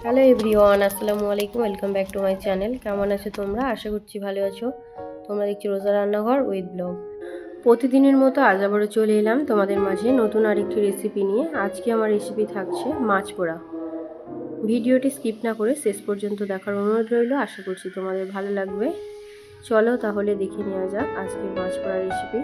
Hello everyone, আসসালামু আলাইকুম। Welcome back to my channel. কেমন আছো তোমরা? আশা করছি ভালো আছো। তোমরা দেখছি রোজা রান্নাঘর উইথ ব্লগ। প্রতিদিনের মতো আজ আবারও চলে এলাম তোমাদের মাঝে নতুন আরেকটি রেসিপি নিয়ে। আজকে আমার রেসিপি থাকছে মাছ পোড়া। ভিডিওটি স্কিপ না করে শেষ পর্যন্ত দেখার অনুরোধ রইল। আশা করছি তোমাদের ভালো লাগবে। চলো তাহলে দেখে নেওয়া যাক আজকের মাছ পোড়া রেসিপি।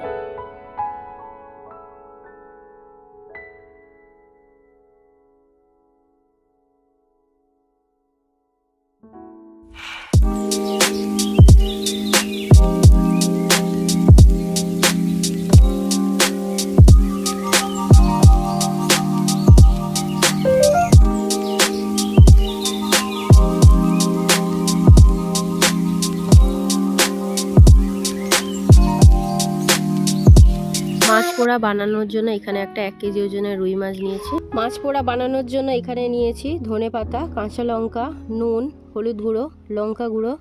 মাছ পোড়া বানানোর জন্য এখানে একটা 1 কেজি ওজনের রুই মাছ নিয়েছি। মাছ পোড়া বানানোর জন্য এখানে নিয়েছি ধনেপাতা, কাঁচা লঙ্কা, নুন, হলুদ গুঁড়ো, লঙ্কা গুঁড়ো,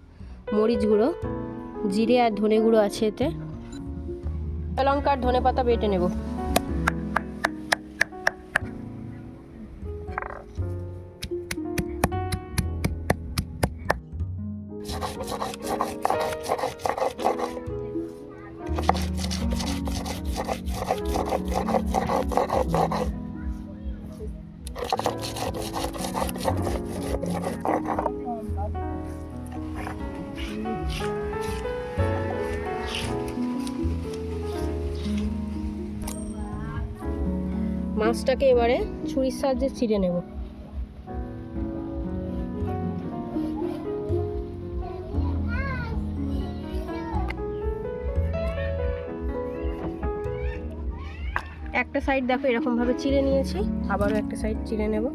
মরিচ গুঁড়ো, জিরে আর ধনে গুঁড়ো আছে এতে। লঙ্কা আর ধনেপাতা বেটে নেব। মাছটাকে এবারে ছুরির সাহায্যে ছিঁড়ে নেব। একটা সাইড দেখো এরকম ভাবে চিড়ে নিয়েছি, আবারও একটা সাইড চিড়ে নেব।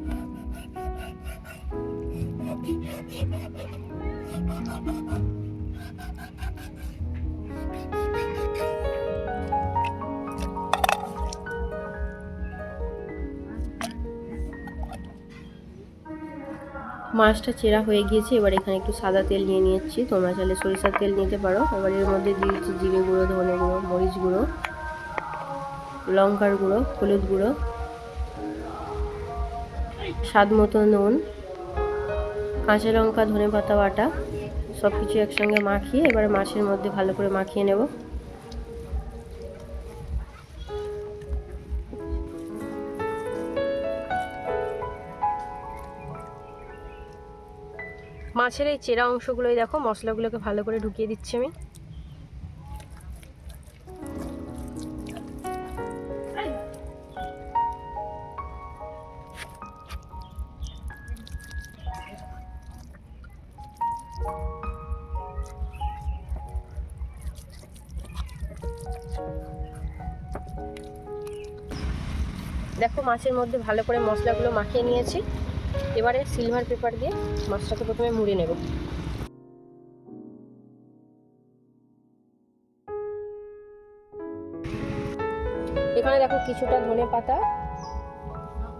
মাছটা চেরা হয়ে গিয়েছে। এবার এখানে একটু সাদা তেল নিয়ে নিয়েছি, তোমরা চাইলে সরিষার তেল নিতে পারো। এবার এর মধ্যে দিয়েছি জিরে গুঁড়ো, ধনে গুঁড়ো, মরিচ গুঁড়ো, লঙ্কার গুঁড়ো, হলুদ গুঁড়ো, স্বাদ মতো নুন, কাঁচা লঙ্কা, ধনে পাতা বাটা, সব কিছু একসঙ্গে মাখিয়ে এবারে মাছের মধ্যে ভালো করে মাখিয়ে নেব। মাছের এই চেরা অংশগুলোই দেখো মশলাগুলোকে ভালো করে ঢুকিয়ে দিচ্ছি আমি। দেখো মাছের মধ্যে ভালো করে মশলাগুলো মাখিয়ে নিয়েছি। এবারে সিলভার পেপার দিয়ে মাছটাকে প্রথমে মুড়ে নেব। এখানে দেখো কিছুটা ধনে পাতা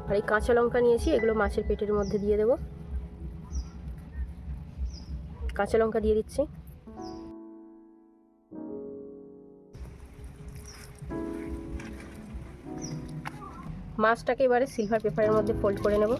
আর এই কাঁচা লঙ্কা নিয়েছি, এগুলো মাছের পেটের মধ্যে দিয়ে দেব। কাঁচা লঙ্কা দিয়ে দিচ্ছি। মাছটাকে এবারে সিলভার পেপারের মধ্যে ফোল্ড করে নেব।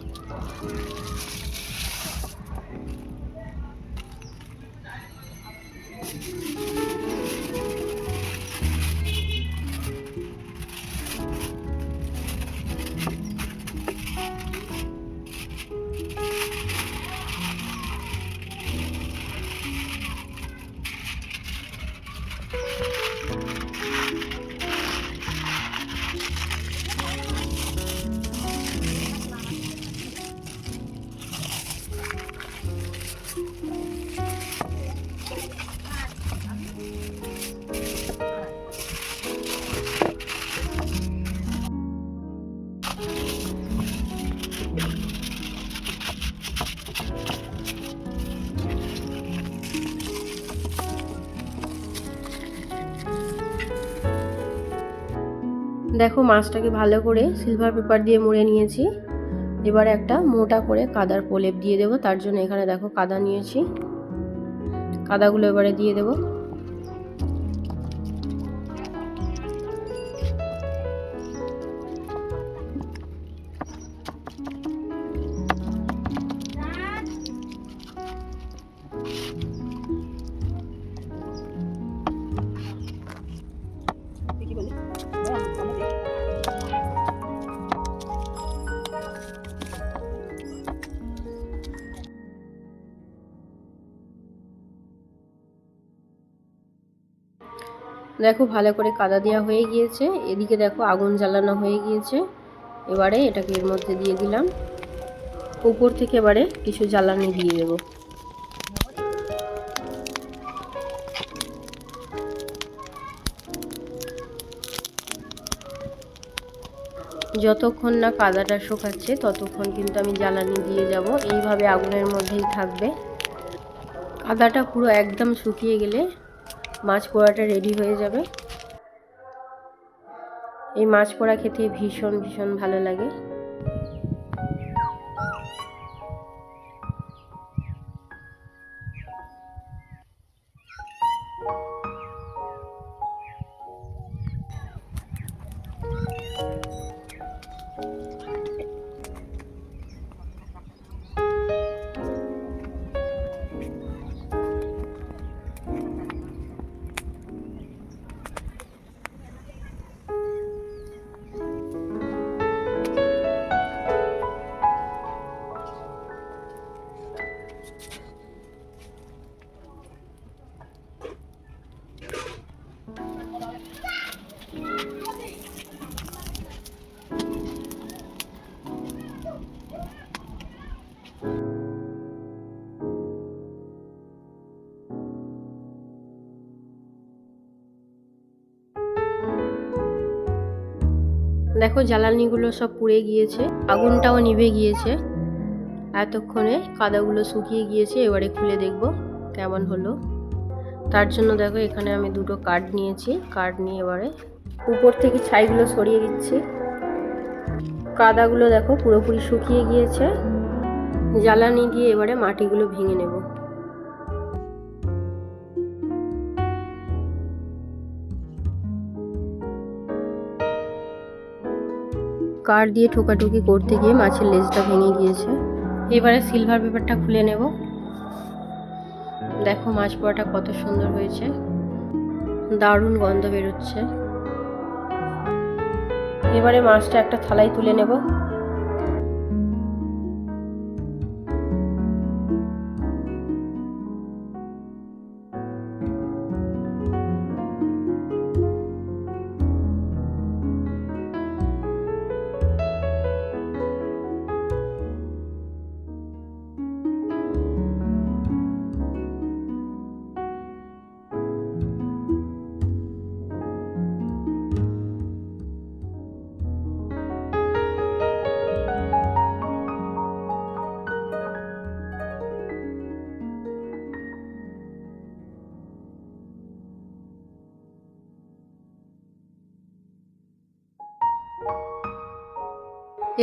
দেখো মাছটাকে ভালো করে সিলভার পেপার দিয়ে মুড়ে নিয়েছি। এবারে একটা মোটা করে কাদার প্রলেপ দিয়ে দেবো। তার জন্য এখানে দেখো কাদা নিয়েছি, কাদাগুলো এবারে দিয়ে দেবো। দেখো ভালো করে কাদা দেওয়া হয়ে গিয়েছে, এদিকে দেখো আগুন জ্বালানো হয়ে গিয়েছে। এবারে এটাকে এর মধ্যে দিয়ে দিলাম, উপর থেকে এবারে কিছু জ্বালানি দিয়ে দেব। যতক্ষণ না কাদাটা শুকাচ্ছে ততক্ষণ কিন্তু আমি জ্বালানি দিয়ে যাব, এইভাবে আগুনের মধ্যেই থাকবে। কাদাটা পুরো একদম শুকিয়ে গেলে মাছ পোড়াটা রেডি হয়ে যাবে। এই মাছ পোড়া খেতে ভীষণ ভীষণ ভালো লাগে। দেখো জ্বালানিগুলো সব পুড়ে গিয়েছে, আগুনটাও নিভে গিয়েছে। এতক্ষণে কাদাগুলো শুকিয়ে গিয়েছে, এবারে খুলে দেখব কেমন হলো। তার জন্য দেখো এখানে আমি দুটো কাঠ নিয়েছি, কাঠ নিয়ে এবারে উপর থেকে ছাইগুলো সরিয়ে দিচ্ছি। কাদাগুলো দেখো পুরোপুরি শুকিয়ে গিয়েছে। জ্বালানি দিয়ে এবারে মাটিগুলো ভেঙে নেব। কাঠ দিয়ে ঠোকাঠুকি করতে গিয়ে মাছের লেজটা ভেঙে গিয়েছে। এবারে সিলভার পেপারটা খুলে নেব। দেখো মাছ পোড়াটা কত সুন্দর হয়েছে, দারুণ গন্ধ বেরোচ্ছে। এবারে মাছটা একটা থালায় তুলে নেব।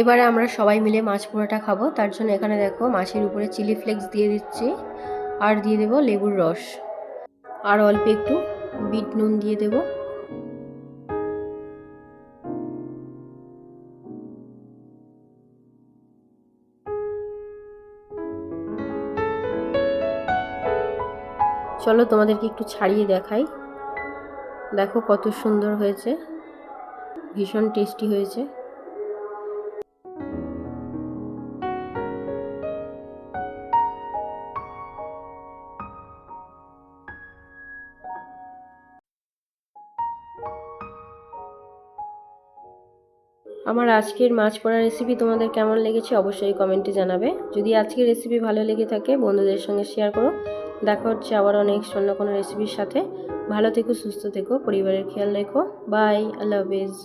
এবারে আমরা সবাই মিলে মাছ পোড়াটা খাবো। তার জন্য এখানে দেখো মাছের উপরে চিলি ফ্লেক্স দিয়ে দিচ্ছি, আর দিয়ে দেবো লেবুর রস, আর অল্প একটু বিট নুন দিয়ে দেব। চলো তোমাদেরকে একটু ছাড়িয়ে দেখাই। দেখো কত সুন্দর হয়েছে, ভীষণ টেস্টি হয়েছে। আমার আজকের মাছ পোড়া রেসিপি তোমাদের কেমন লেগেছে অবশ্যই কমেন্টে জানাবে। যদি আজকের রেসিপি ভালো লেগে থাকে বন্ধুদের সঙ্গে শেয়ার করো। দেখা হচ্ছে আবারও নেক্সট অন্য কোনো রেসিপির সাথে। ভালো থেকো, সুস্থ থেকো, পরিবারের খেয়াল রেখো। বাই, আল্লাহ হাফেজ।